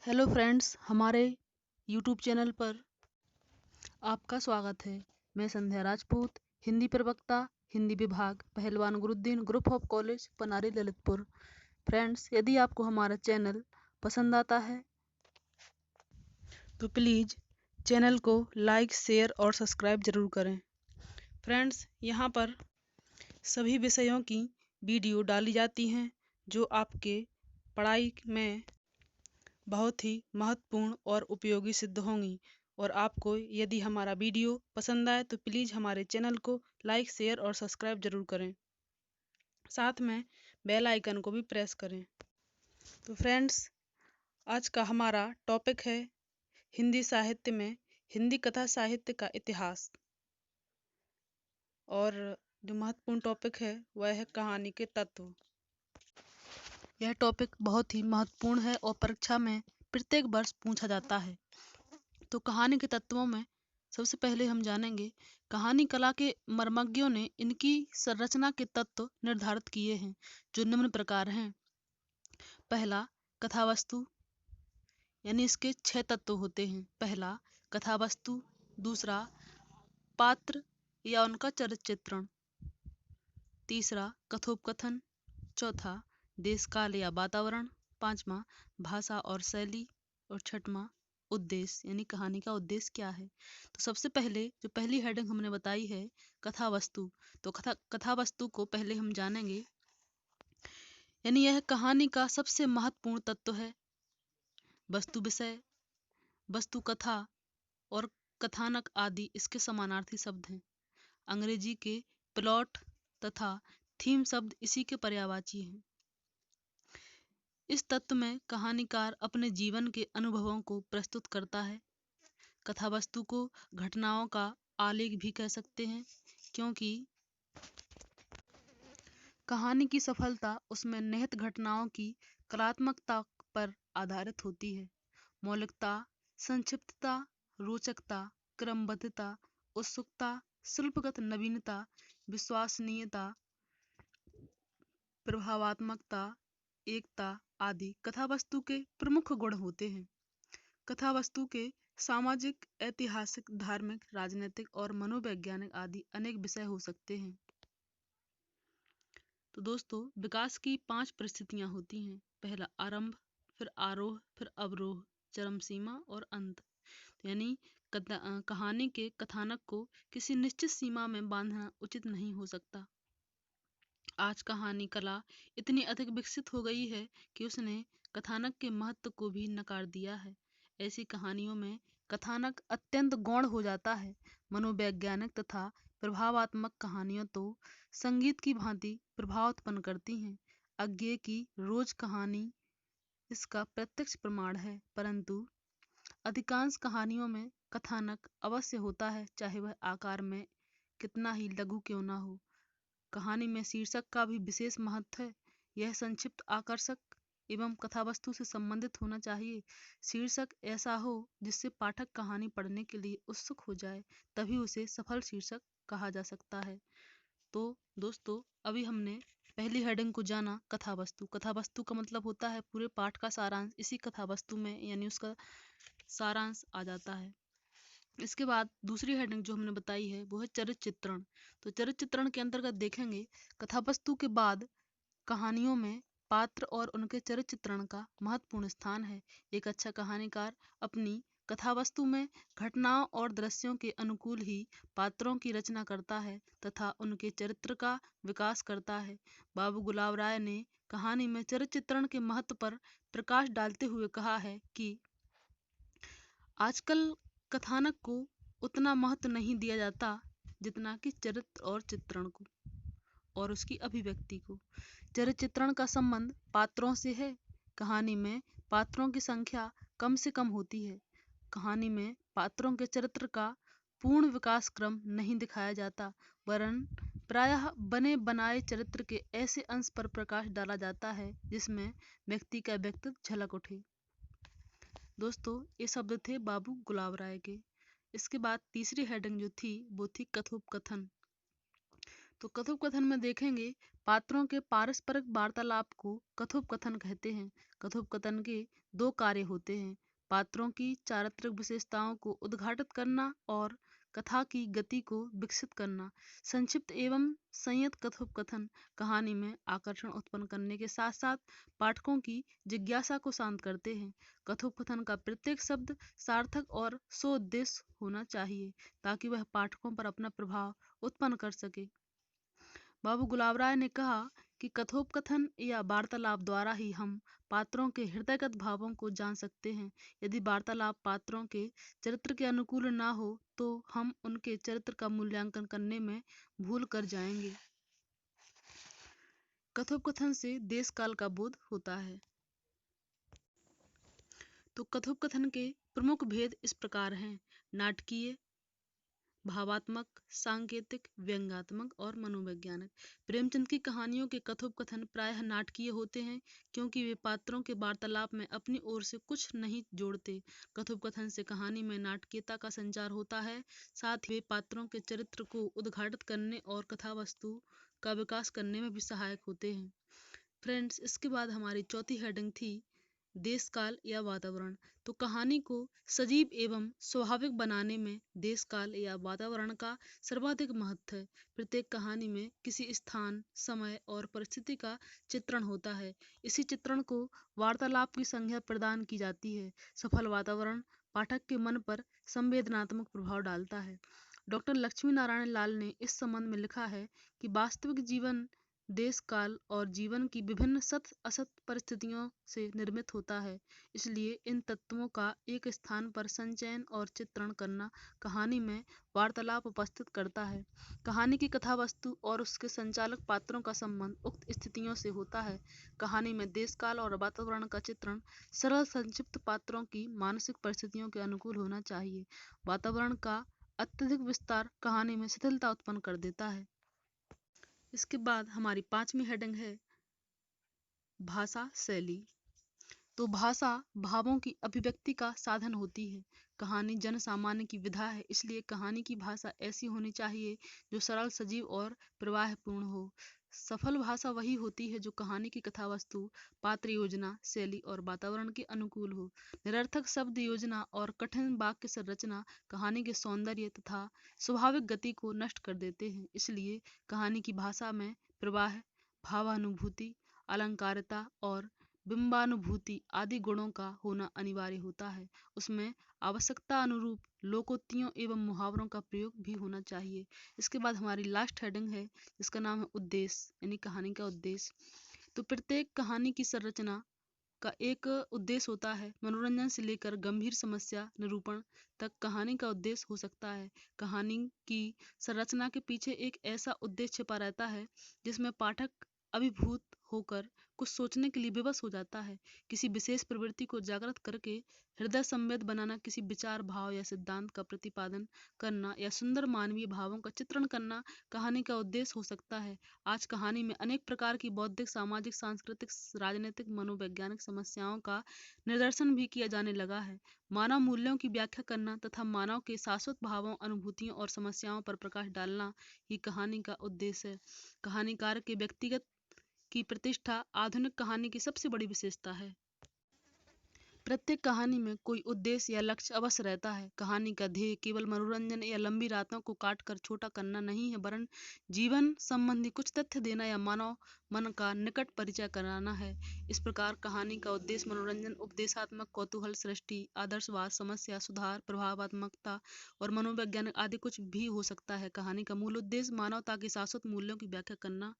Hello friends, हमारे YouTube channel पर आपका स्वागत है। मैं संध्या राजपूत, हिंदी प्रवक्ता, हिंदी विभाग, Pahalwan Gurudin group of college, Panari Lalitpur. Friends, यदि आपको हमारा चैनल पसंद आता है तो प्लीज़ चैनल को लाइक, शेयर और सब्सक्राइब जरूर करें। फ्रेंड्स, यहाँ पर सभी विषयों की वीडियो डाली जाती हैं जो आपके पढ़ाई में बहुत ही महत्वपूर्ण और उपयोगी सिद्ध होंगी। और आपको यदि हमारा वीडियो पसंद आए तो प्लीज़ हमारे चैनल को लाइक, शेयर और सब्सक्राइब जरूर करें। साथ में बेल आइकन को भी प्रेस करें। तो फ्रेंड्स, आज का हमारा टॉपिक है हिंदी साहित्य में हिंदी कथा साहित्य का इतिहास। और जो महत्वपूर्ण टॉपिक है वह है कहानी के तत्व। यह टॉपिक बहुत ही महत्वपूर्ण है और परीक्षा में प्रत्येक वर्ष पूछा जाता है। तो कहानी के तत्वों में सबसे पहले हम जानेंगे कहानी कला के मर्मज्ञों ने इनकी संरचना के तत्व निर्धारित किए हैं जो निम्न प्रकार हैं। पहला, कथावस्तु, यानी इसके 6 तत्व होते हैं। पहला, कथावस्तु। दूसरा, पात्र या उनका चरित्र चित्रण। तीसरा, कथोपकथन। चौथा, देश काल या वातावरण। पांचवा, भाषा और शैली। और छठवां, उद्देश्य, यानी कहानी का उद्देश्य क्या है। तो सबसे पहले जो पहली हेडिंग हमने बताई है कथावस्तु, तो कथावस्तु को पहले हम जानेंगे। यानी यह कहानी का सबसे महत्वपूर्ण तत्व है। वस्तु विषय, वस्तु कथा और कथानक आदि इसके समानार्थी शब्द हैं। अंग्रेजी के प्लॉट तथा थीम शब्द इसी के पर्यायवाची हैं। इस तत्व में कहानीकार अपने जीवन के अनुभवों को प्रस्तुत करता है। कथावस्तु को घटनाओं का आलेख भी कह सकते हैं, क्योंकि कहानी की सफलता उसमें निहित घटनाओं की कलात्मकता पर आधारित होती है। मौलिकता, संक्षिप्तता, रोचकता, क्रमबद्धता, उत्सुकता, शिल्पगत नवीनता, विश्वसनीयता, प्रभावात्मकता, एकता आदि कथावस्तु के प्रमुख गुण होते हैं। कथावस्तु के सामाजिक, ऐतिहासिक, धार्मिक, राजनीतिक और मनोवैज्ञानिक आदि अनेक विषय हो सकते हैं। तो दोस्तों, विकास की 5 परिस्थितियां होती हैं। पहला आरंभ, फिर आरोह, फिर अवरोह, चरम सीमा और अंत। यानी कहानी के कथानक को किसी निश्चित सीमा में बांधना उचित नहीं हो सकता। आज कहानी कला इतनी अधिक विकसित हो गई है कि उसने कथानक के महत्व को भी नकार दिया है। ऐसी कहानियों में कथानक अत्यंत गौण हो जाता है। मनोवैज्ञानिक तथा प्रभावात्मक कहानियां तो संगीत की भांति प्रभाव उत्पन्न करती हैं। अज्ञेय की रोज कहानी इसका प्रत्यक्ष प्रमाण है। परंतु अधिकांश कहानियों में कथानक अवश्य होता है, चाहे वह आकार में कितना ही लघु क्यों ना हो। कहानी में शीर्षक का भी विशेष महत्व है। यह संक्षिप्त, आकर्षक एवं कथावस्तु से संबंधित होना चाहिए। शीर्षक ऐसा हो जिससे पाठक कहानी पढ़ने के लिए उत्सुक हो जाए, तभी उसे सफल शीर्षक कहा जा सकता है। तो दोस्तों, अभी हमने पहली हेडिंग को जाना, कथावस्तु। कथावस्तु का मतलब होता है पूरे पाठ का सारांश इसी कथावस्तु में, यानी उसका सारांश आ जाता है। इसके बाद दूसरी हेडिंग जो हमने बताई है वो है चरित्र चित्रण। तो चरित्र चित्रण के अंतर्गत देखेंगे कथावस्तु के बाद कहानियों में पात्र और उनके चरित्र चित्रण का महत्वपूर्ण स्थान है। एक अच्छा कहानीकार अपनी कथावस्तु में घटनाओं और दृश्यों के अनुकूल ही पात्रों की रचना करता है तथा उनके चरित्र का विकास करता है। बाबू गुलाब राय ने कहानी में चरित्र चित्रण के महत्व पर प्रकाश डालते हुए कहा है कि आजकल कथानक को उतना महत्व नहीं दिया जाता जितना कि चरित्र और चित्रण को और उसकी अभिव्यक्ति को। चरित्र चित्रण का संबंध पात्रों से है। कहानी में पात्रों की संख्या कम से कम होती है। कहानी में पात्रों के चरित्र का पूर्ण विकास क्रम नहीं दिखाया जाता, वरन प्रायः बने बनाए चरित्र के ऐसे अंश पर प्रकाश डाला जाता है जिसमें व्यक्ति का व्यक्तित्व झलक उठे। दोस्तों, ये शब्द थे बाबू गुलाब राय के। इसके बाद तीसरी हेडिंग जो थी वो थी कथोपकथन। तो कथोपकथन में देखेंगे पात्रों के पारस्परिक वार्तालाप को कथोपकथन कहते हैं। कथोपकथन के दो कार्य होते हैं: पात्रों की चारित्रिक विशेषताओं को उद्घाटित करना और कथा की गति को विकसित करना। संक्षिप्त एवं संयत कथोपकथन कहानी में आकर्षण उत्पन्न करने के साथ साथ पाठकों की जिज्ञासा को शांत करते हैं। कथोपकथन का प्रत्येक शब्द सार्थक और सोउद्देश्य होना चाहिए ताकि वह पाठकों पर अपना प्रभाव उत्पन्न कर सके। बाबू गुलाब राय ने कहा कि कथोपकथन या वार्तालाप द्वारा ही हम पात्रों के हृदयगत भावों को जान सकते हैं। यदि वार्तालाप पात्रों के चरित्र के अनुकूल ना हो तो हम उनके चरित्र का मूल्यांकन करने में भूल कर जाएंगे। कथोपकथन से देश काल का बोध होता है। तो कथोपकथन के प्रमुख भेद इस प्रकार हैं: नाटकीय, भावात्मक, सांकेतिक, व्यंग्यात्मक और मनोवैज्ञानिक। प्रेमचंद की कहानियों के कथोपकथन प्रायः नाटकीय होते हैं क्योंकि वे पात्रों के वार्तालाप में अपनी ओर से कुछ नहीं जोड़ते। कथोपकथन से कहानी में नाटकीयता का संचार होता है, साथ ही वे पात्रों के चरित्र को उद्घाटित करने और कथावस्तु का विकास करने में भी सहायक होते हैं। फ्रेंड्स, इसके बाद हमारी चौथी हेडिंग थी देश काल या वातावरण। तो कहानी को सजीव एवं स्वाभाविक बनाने में देश काल या वातावरण का सर्वाधिक महत्व है। प्रत्येक कहानी में किसी स्थान, समय और परिस्थिति का चित्रण होता है। इसी चित्रण को वार्तालाप की संज्ञा प्रदान की जाती है। सफल वातावरण पाठक के मन पर संवेदनात्मक प्रभाव डालता है। डॉक्टर लक्ष्मी नारायण लाल ने इस संबंध में लिखा है कि वास्तविक जीवन देश काल और जीवन की विभिन्न सत असत परिस्थितियों से निर्मित होता है। इसलिए इन तत्वों का एक स्थान पर संचयन और चित्रण करना कहानी में वार्तालाप उपस्थित करता है। कहानी की कथावस्तु और उसके संचालक पात्रों का संबंध उक्त स्थितियों से होता है। कहानी में देश काल और वातावरण का चित्रण सरल संक्षिप्त पात्रों की मानसिक परिस्थितियों के अनुकूल होना चाहिए। वातावरण का अत्यधिक विस्तार कहानी में शिथिलता उत्पन्न कर देता है। इसके बाद हमारी पांचवी हेडिंग है भाषा शैली। तो भाषा भावों की अभिव्यक्ति का साधन होती है। कहानी जन सामान्य की विधा है, इसलिए कहानी की भाषा ऐसी होनी चाहिए जो सरल, सजीव और प्रवाहपूर्ण हो। सफल भाषा वही होती है जो कहानी की कथावस्तु, पात्र योजना, शैली और वातावरण के अनुकूल हो। निरर्थक शब्द योजना और कठिन वाक्य संरचना कहानी के सौंदर्य तथा स्वाभाविक गति को नष्ट कर देते हैं। इसलिए कहानी की भाषा में प्रवाह, भावानुभूति, अलंकारिता और बिंबानुभूति आदि गुणों का होना अनिवार्य होता है। उसमें आवश्यकता अनुरूप लोकोक्तियों एवं मुहावरों का प्रयोग भी होना चाहिए। इसके बाद हमारी लास्ट हेडिंग है जिसका नाम है उद्देश्य, यानी कहानी का उद्देश्य। तो प्रत्येक कहानी की संरचना का एक उद्देश्य होता है। मनोरंजन से लेकर गंभीर समस्या निरूपण तक कहानी का उद्देश्य हो सकता है। कहानी की संरचना के पीछे एक ऐसा उद्देश्य छिपा रहता है जिसमें पाठक अभिभूत होकर कुछ सोचने के लिए विवश हो जाता है। किसी विशेष प्रवृत्ति को जागृत करके हृदय संवेद बनाना, किसी विचार, भाव या सिद्धांत का प्रतिपादन करना या सुंदर मानवीय भावों का चित्रण करना कहानी का उद्देश्य हो सकता है। आज कहानी में अनेक प्रकार की बौद्धिक, सामाजिक, सांस्कृतिक, राजनीतिक, मनोवैज्ञानिक समस्याओं का निदर्शन भी किया जाने लगा है। मानव मूल्यों की व्याख्या करना तथा मानव के शाश्वत भावों, अनुभूतियों और समस्याओं पर प्रकाश डालना ही कहानी का उद्देश्य है। कहानीकार के व्यक्तिगत की प्रतिष्ठा आधुनिक कहानी की सबसे बड़ी विशेषता है। प्रत्येक कहानी में कोई उद्देश्य या लक्ष्य अवश्य रहता है। कहानी का ध्येय केवल मनोरंजन या लंबी रातों को काटकर छोटा करना नहीं है, वरन जीवन संबंधी कुछ तथ्य देना या मानव मन का निकट परिचय कराना है। इस प्रकार कहानी का उद्देश्य मनोरंजन, उपदेशात्मक, कौतूहल सृष्टि, आदर्शवाद, समस्या सुधार, प्रभावात्मकता और मनोवैज्ञानिक आदि कुछ भी हो सकता है। कहानी का मूल उद्देश्य मानवता के शाश्वत मूल्यों की व्याख्या करना